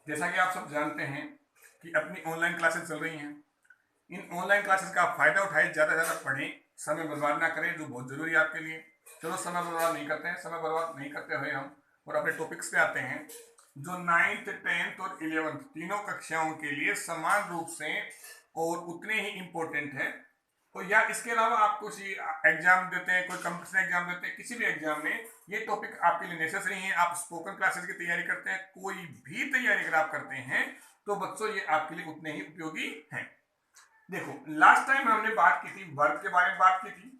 जैसा कि आप सब जानते हैं कि अपनी ऑनलाइन क्लासेस चल रही हैं। इन ऑनलाइन क्लासेस का फायदा उठाएं, ज़्यादा से ज़्यादा पढ़ें, समय बर्बाद ना करें जो बहुत ज़रूरी है आपके लिए। चलो समय बर्बाद नहीं करते हैं, समय बर्बाद नहीं करते हुए हम और अपने टॉपिक्स पे आते हैं जो 9th 10th और 11th तीनों कक्षाओं के लिए समान रूप से और उतने ही इम्पोर्टेंट है। तो या इसके अलावा आप कुछ एग्जाम देते हैं, कोई कंपटीशन एग्जाम देते हैं, किसी भी एग्जाम में ये टॉपिक आपके लिए नेसेसरी है। आप स्पोकन क्लासेस की तैयारी करते हैं, कोई भी तैयारी अगर आप करते हैं तो बच्चों ये आपके लिए उतने ही उपयोगी हैं। देखो, लास्ट टाइम हमने बात की थी वर्ब के बारे में बात की थी।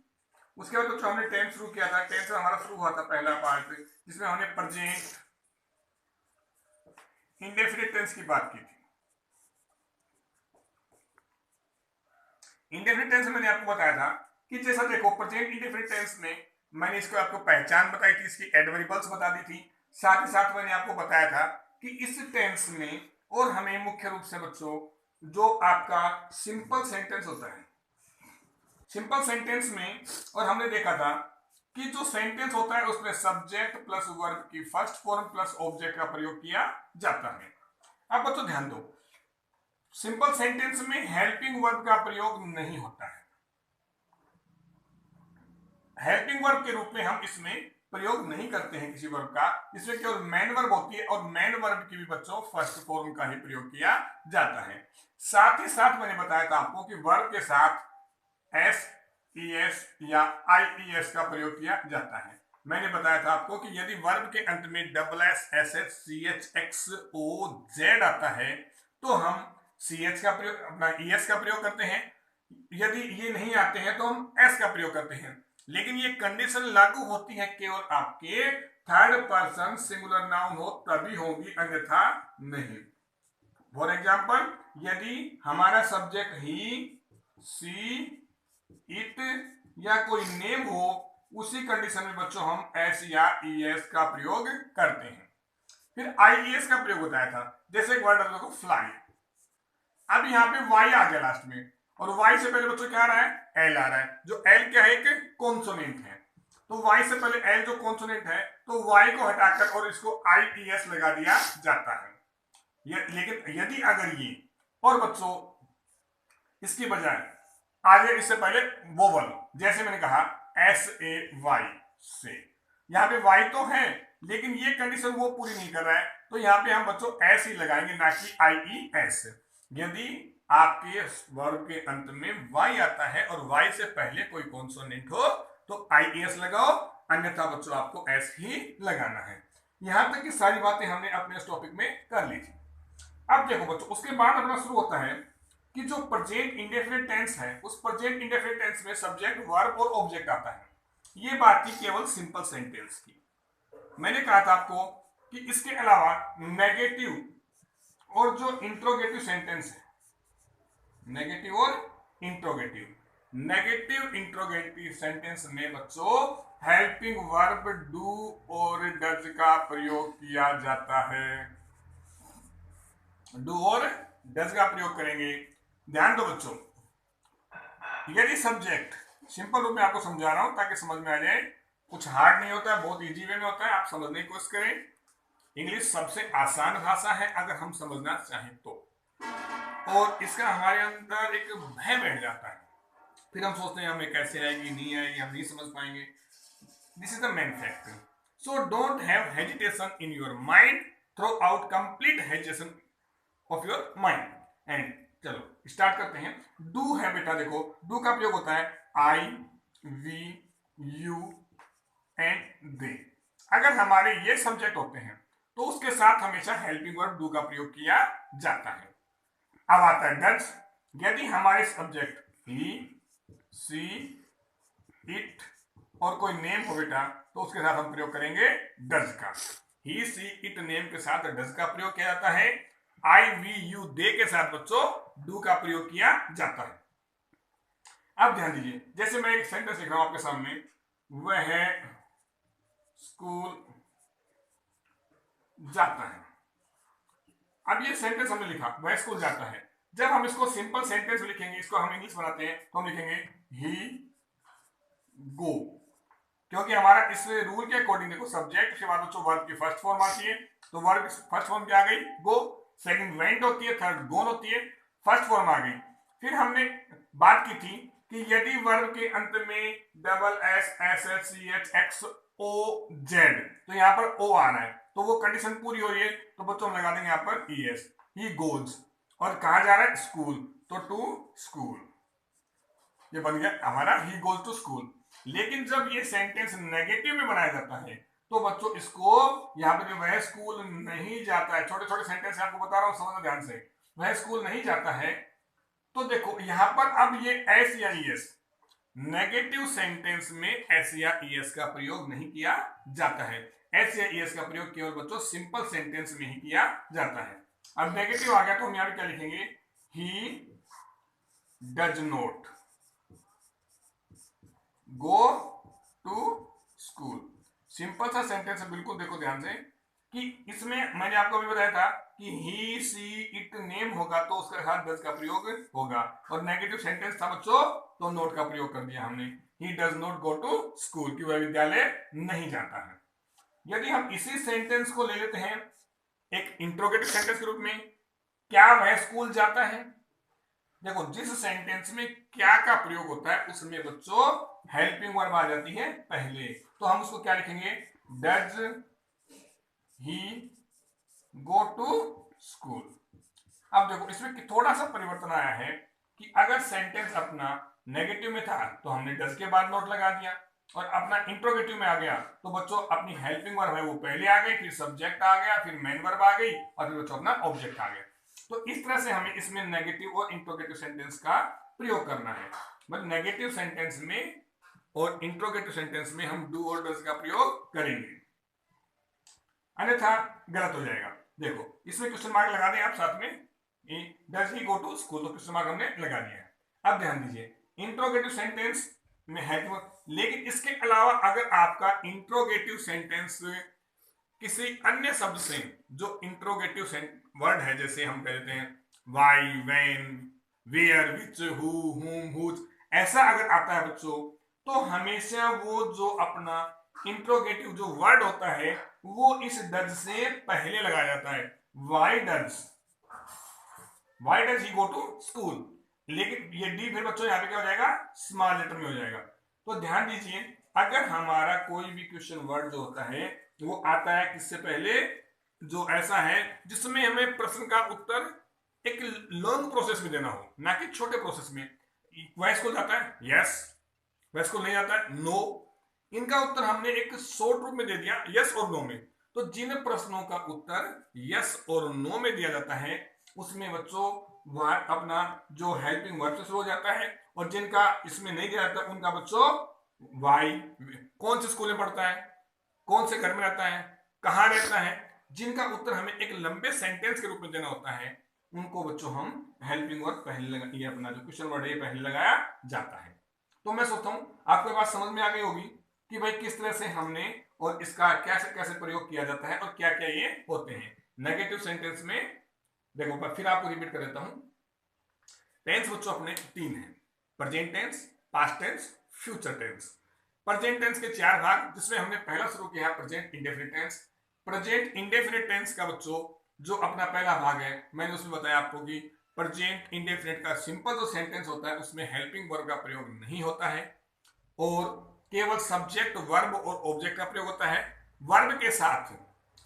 उसके बाद बच्चों हमने टेंस शुरू किया था। टेंस हमारा शुरू हुआ था पहला पार्ट जिसमें हमने प्रेजेंट इंडेफिनिट टेंस की बात की थी। इंडेफिनिट टेंस में मैंने आपको बताया था कि जैसा देखो प्रेजेंट इंडेफिनिट टेंस में मैंने इसको आपको पहचान बताई थी, इसकी एडवर्बियल्स बता दी थी। साथ ही साथ मैंने आपको बताया था कि इस टेंस में और हमें मुख्य रूप से बच्चों जो आपका सिंपल सेंटेंस होता है, सिंपल सेंटेंस में और हमने देखा था कि जो सेंटेंस होता है उसमें सब्जेक्ट प्लस वर्ब की फर्स्ट फॉर्म प्लस ऑब्जेक्ट का प्रयोग किया जाता है। अब बच्चों ध्यान दो, सिंपल सेंटेंस में हेल्पिंग वर्ब का प्रयोग नहीं होता है। हेल्पिंग वर्ब के रूप में हम इसमें प्रयोग नहीं करते हैं किसी वर्ब का। इसमें केवल मेन वर्ब होती है और मेन वर्ब की भी बच्चों फर्स्ट फॉर्म का ही प्रयोग किया जाता है। साथ ही साथ मैंने बताया था आपको कि वर्ब के साथ एस ई एस या आई ई एस का प्रयोग किया जाता है। मैंने बताया था आपको कि यदि वर्ब के अंत में double S S H C H X O Z आता है तो हम सी एच का प्रयोग अपना ई एस का प्रयोग करते हैं। यदि ये नहीं आते हैं तो हम एस का प्रयोग करते हैं। लेकिन ये कंडीशन लागू होती है केवल आपके थर्ड पर्सन सिंगुलर नाउन हो तभी होगी, अन्यथा नहीं। फॉर एग्जाम्पल, यदि हमारा सब्जेक्ट ही, सी, इट या कोई नेम हो, उसी कंडीशन में बच्चों हम एस या ई एस का प्रयोग करते हैं। फिर आई एस का प्रयोग बताया था। जैसे एक वर्ड देखो फ्लाई, अब यहाँ पे वाई आ गया लास्ट में और वाई से पहले बच्चों क्या आ रहा है, एल आ रहा है। जो एल क्या है, एक कॉन्सोनेंट है, तो वाई से पहले एल जो कॉन्सोनेंट है तो वाई को हटाकर और इसको आई ई एस लगा दिया जाता है। लेकिन यदि अगर ये और बच्चों इसकी बजाय आगे इससे पहले वोवल, जैसे मैंने कहा एस ए वाई से, यहाँ पे वाई तो है लेकिन ये कंडीशन वो पूरी नहीं कर रहा है, तो यहाँ पे हम बच्चों एस ही लगाएंगे, ना कि आई ई एस। यदि आपके वर्ब के अंत में वाई आता है और वाई से पहले कोई कॉन्सोनेंट हो तो आई ई एस लगाओ, अन्यथा बच्चों आपको एस ही लगाना है। यहां तक की सारी बातें हमने अपने इस टॉपिक में कर ली थी। अब देखो बच्चों, उसके बाद अपना शुरू होता है कि जो प्रेजेंट इंडेफिनिट टेंस है उस प्रेजेंट इंडेफिनिट टेंस में सब्जेक्ट वर्ब और ऑब्जेक्ट आता है। ये बात थी केवल सिंपल सेंटेंस की। मैंने कहा था आपको कि इसके अलावा नेगेटिव और जो इंट्रोगेटिव सेंटेंस है, नेगेटिव और इंट्रोगेटिव, नेगेटिव इंट्रोगेटिव सेंटेंस में बच्चों हेल्पिंग वर्ब डू और डज का प्रयोग किया जाता है। डू और डज का प्रयोग करेंगे। ध्यान दो बच्चों, यदि सब्जेक्ट, सिंपल रूप में आपको समझा रहा हूं ताकि समझ में आ जाए, कुछ हार्ड नहीं होता है, बहुत इजी वे में होता है, आप समझने की कोशिश करें। इंग्लिश सबसे आसान भाषा है अगर हम समझना चाहें तो, और इसका हमारे अंदर एक भय बैठ जाता है, फिर हम सोचते हैं हमें कैसे आएगी, नहीं आएगी, हम नहीं समझ पाएंगे। This is the main fact. So don't have hesitation in your mind, throw out complete hesitation of your mind. And चलो स्टार्ट करते हैं। डू है बेटा, देखो डू का प्रयोग होता है आई, वी, यू एंड दे। अगर हमारे ये सब्जेक्ट होते हैं तो उसके साथ हमेशा हेल्पिंग वर्ब डू का प्रयोग किया जाता है। अब आता है डज। यदि हमारे सब्जेक्ट ही, सी, इट और कोई नेम हो बेटा तो उसके साथ हम प्रयोग करेंगे डज का। ही, सी, इट नेम के साथ डज का प्रयोग किया जाता है। आई, वी, यू, दे के साथ बच्चों डू का प्रयोग किया जाता है। अब ध्यान दीजिए, जैसे मैं एक सेंटेंस लिख रहा हूं आपके सामने, वह स्कूल जाता है। अब ये सेंटेंस हमने लिखा, वह स्कूल जाता है। जब हम इसको सिंपल सेंटेंस लिखेंगे, इसको हम इंग्लिश बनाते हैं तो हम लिखेंगे ही गो, क्योंकि हमारा इस रूल के अकॉर्डिंग देखो सब्जेक्ट के बाद बच्चों वर्ब की फर्स्ट फॉर्म आती है, तो वर्ब फर्स्ट फॉर्म क्या आ गई, गो। सेकंड वेंट होती है, थर्ड गोन होती है, फर्स्ट फॉर्म आ गई। फिर हमने बात की थी कि यदि वर्ब के अंत में double S S H C H X O Z, तो यहाँ पर ओ आ रहा है तो वो कंडीशन पूरी हो रही है, तो बच्चों हम लगा देंगे यहाँ पर ई एस। ही गोज, और कहा जा रहा है स्कूल, तो टू स्कूल, ये बन गया हमारा ही गोज टू स्कूल। लेकिन जब ये सेंटेंस नेगेटिव में बनाया जाता है तो बच्चों इसको यहाँ पे वह स्कूल नहीं जाता है, छोटे छोटे सेंटेंस आपको बता रहा हूँ, समझना ध्यान से, वह स्कूल नहीं जाता है, तो देखो यहां पर अब ये एस या ईएस, नेगेटिव सेंटेंस में एस या ईएस का प्रयोग नहीं किया जाता है। एस या ईएस का प्रयोग केवल बच्चों सिंपल सेंटेंस में ही किया जाता है। अब नेगेटिव आ गया तो हम यहां क्या लिखेंगे, he does not go to school. Simple सा सेंटेंस है, बिल्कुल देखो ध्यान से कि इसमें मैंने आपको अभी बताया था कि ही सी इट नेम होगा तो उसके साथ डज का प्रयोग होगा, और नेगेटिव सेंटेंस था बच्चों तो नोट का प्रयोग कर दिया हमने, he does not go to school, कि वह विद्यालय नहीं जाता है। यदि हम इसी सेंटेंस को ले लेते हैं एक इंट्रोगेटिव सेंटेंस के रूप में, क्या वह स्कूल जाता है, देखो जिस सेंटेंस में क्या का प्रयोग होता है उसमें बच्चों हेल्पिंग वर्ब आ जाती है पहले, तो हम उसको क्या लिखेंगे, does he go to school. अब देखो इसमें थोड़ा सा परिवर्तन आया है कि अगर सेंटेंस अपना नेगेटिव में था तो हमने डज के बाद नोट लगा दिया, और अपना इंट्रोगेटिव में आ गया तो बच्चों अपनी हेल्पिंग वर्ब है वो पहले आ गई, फिर सब्जेक्ट आ गया, फिर मेन वर्ब आ गई, और फिर बच्चों अपना ऑब्जेक्ट आ गया। तो इस तरह से हमें इसमें नेगेटिव और इंट्रोगेटिव सेंटेंस का प्रयोग करना है। मतलब नेगेटिव सेंटेंस में और इंट्रोगेटिव सेंटेंस में हम डू और डज का प्रयोग करेंगे, अन्यथा गलत हो जाएगा। देखो इसमें क्वेश्चन मार्क लगा दें आप साथ में, does he go to school, तो क्वेश्चन मार्क हमने लगा दिया है। अब ध्यान दीजिए इंट्रोगेटिव सेंटेंस में है, लेकिन इसके अलावा अगर आपका इंट्रोगेटिव सेंटेंस किसी अन्य शब्द से, जो इंट्रोगेटिव वर्ड है, जैसे हम कहते हैं why, when, where, which, who, whom, whose, ऐसा अगर आता है बच्चों, तो हमेशा वो जो अपना इंट्रोगेटिव जो वर्ड होता है वो इस डज से पहले लगाया जाता है। Why does he go to school, लेकिन ये डी फिर बच्चों यहाँ पे क्या हो जाएगा, स्मॉल लेटर में हो जाएगा। तो ध्यान दीजिए अगर हमारा कोई भी क्वेश्चन वर्ड जो होता है वो आता है किससे पहले, जो ऐसा है जिसमें हमें प्रश्न का उत्तर एक लॉन्ग प्रोसेस में देना हो, ना कि छोटे प्रोसेस में। वह स्कूल जाता है, यस, वह स्कूल नहीं जाता है, नो, इनका उत्तर हमने एक शॉर्ट रूप में दे दिया, यस और नो में। तो जिन प्रश्नों का उत्तर यस और नो में दिया जाता है उसमें बच्चों अपना जो हेल्पिंग वर्ब से शुरू हो जाता है, और जिनका इसमें नहीं दिया जाता उनका बच्चों वाई, कौन से स्कूल में पढ़ता है, कौन से घर में रहता है, कहाँ रहता है, जिनका उत्तर हमें एक लंबे सेंटेंस के रूप में देना होता है, उनको बच्चों हम हेल्पिंग वर्ब पहले लगा, ये अपना जो क्वेश्चन वर्ड है पहले लगाया जाता है। तो मैं सोचता हूं आपके पास समझ में आ गई होगी कि भाई किस तरह से हमने और इसका कैसे कैसे प्रयोग किया जाता है और क्या क्या ये होते हैं नेगेटिव सेंटेंस में। देखो मैं फिर आपको रिपीट कर देता हूं, टेंस बच्चों अपने 3 हैं, present tense, past tense, future tense. Present tense के 4 भाग, जिसमें हमने पहला शुरू किया present indefinite tense. Present indefinite tense का बच्चों जो अपना पहला भाग है मैंने उसमें बताया आपको कि प्रेजेंट इंडेफिनिट का सिंपल जो सेंटेंस होता है उसमें हेल्पिंग वर्ब का प्रयोग नहीं होता है, और केवल सब्जेक्ट, वर्ब और ऑब्जेक्ट का प्रयोग होता है। वर्ब के साथ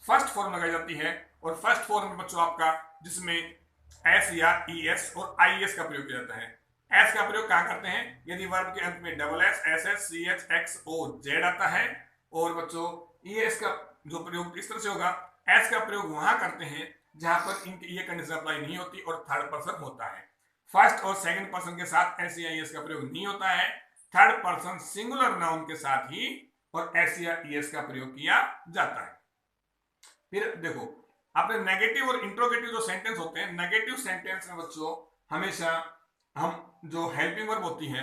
फर्स्ट फॉर्म लगाई जाती है, और फर्स्ट फॉर्म में बच्चों आपका जिसमें एस या ई एस और आई एस का प्रयोग किया जाता है। एस का प्रयोग कहां करते हैं, यदि वर्ब के अंत में double S, S S, C H, X, O, Z आता है, और बच्चों ई एस का जो प्रयोग इस तरह से होगा, एस का प्रयोग वहां करते हैं जहां पर इनकी ये कंडीशन अप्लाई नहीं होती और थर्ड पर्सन होता है। फर्स्ट और सेकंड पर्सन के साथ एस या ई एस का प्रयोग नहीं होता है, थर्ड पर्सन सिंगुलर नाउन के साथ ही और एस या ई एस का प्रयोग किया जाता है। फिर देखो आपने नेगेटिव और इंट्रोगेटिव जो सेंटेंस होते हैं, नेगेटिव सेंटेंस में बच्चों हमेशा हम जो हेल्पिंग वर्ब होती है,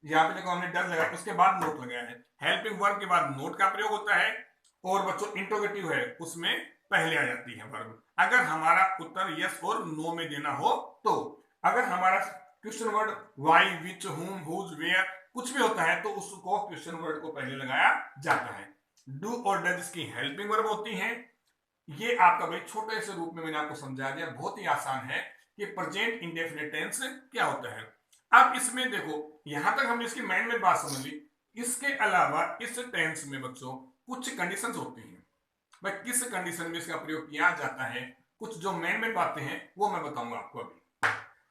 यहाँ पे देखो हमने डज लगाया उसके बाद नोट लगाया है, हेल्पिंग वर्ब के बाद नोट का प्रयोग होता है, और बच्चों इंट्रोगेटिव है उसमें पहले आ जाती है वर्ब, अगर हमारा उत्तर यस और नो में देना हो तो। अगर हमारा क्वेश्चन वर्ड वाई, विच, हुम, हुज, वेयर कुछ भी होता है तो उसको क्वेश्चन वर्ड को पहले लगाया जाता है। डू और डज की हेल्पिंग वर्ब होती हैं, ये आपका भाई छोटे से रूप में मैंने आपको समझा दिया, बहुत ही आसान है कि प्रेजेंट इंडेफिनिट टेंस क्या होता है। अब इसमें देखो, यहां तक हमने इसकी मैन बात समझ ली। इसके अलावा इस टेंस में बच्चों कुछ कंडीशंस होती हैं। भाई किस कंडीशन में इसका प्रयोग किया जाता है, कुछ जो मेन बातें हैं वो मैं बताऊंगा आपको अभी।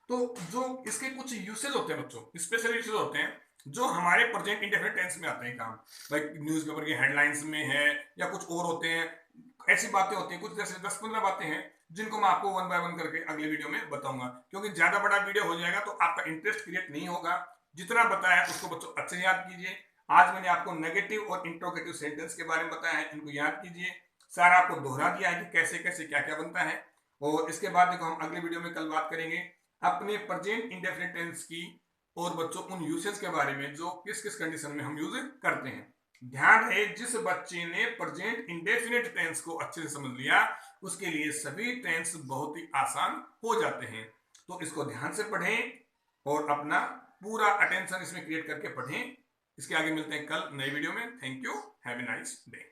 तो जो इसके कुछ यूसेज होते हैं बच्चों, स्पेशल यूसेज होते हैं जो हमारे प्रेजेंट इंडेफिनिट टेंस में आते हैं काम, लाइक न्यूज़पेपर की हेडलाइंस में है या कुछ और होते हैं। ऐसी बातें होती हैं कुछ, जैसे 10-15 बातें हैं जिनको मैं आपको वन बाय वन करके अगले वीडियो में बताऊंगा, क्योंकि ज्यादा बड़ा वीडियो हो जाएगा तो आपका इंटरेस्ट क्रिएट नहीं होगा। जितना बताया उसको बच्चों अच्छे से याद कीजिए। आज मैंने आपको नेगेटिव और इंट्रोगेटिव सेंटेंस के बारे में बताया है, इनको याद कीजिए। सारा आपको दोहरा दिया है कि कैसे कैसे क्या क्या बनता है। और इसके बाद देखो हम अगले वीडियो में कल बात करेंगे अपने प्रेजेंट इंडेफिनिट टेंस की और बच्चों उन यूसेज के बारे में जो किस किस कंडीशन में हम यूज करते हैं। ध्यान रहे, जिस बच्चे ने प्रेजेंट इंडेफिनिट टेंस को अच्छे से समझ लिया उसके लिए सभी टेंस बहुत ही आसान हो जाते हैं। तो इसको ध्यान से पढ़ें और अपना पूरा अटेंशन इसमें क्रिएट करके पढ़ें। इसके आगे मिलते हैं कल नए वीडियो में। Thank you, have a nice day.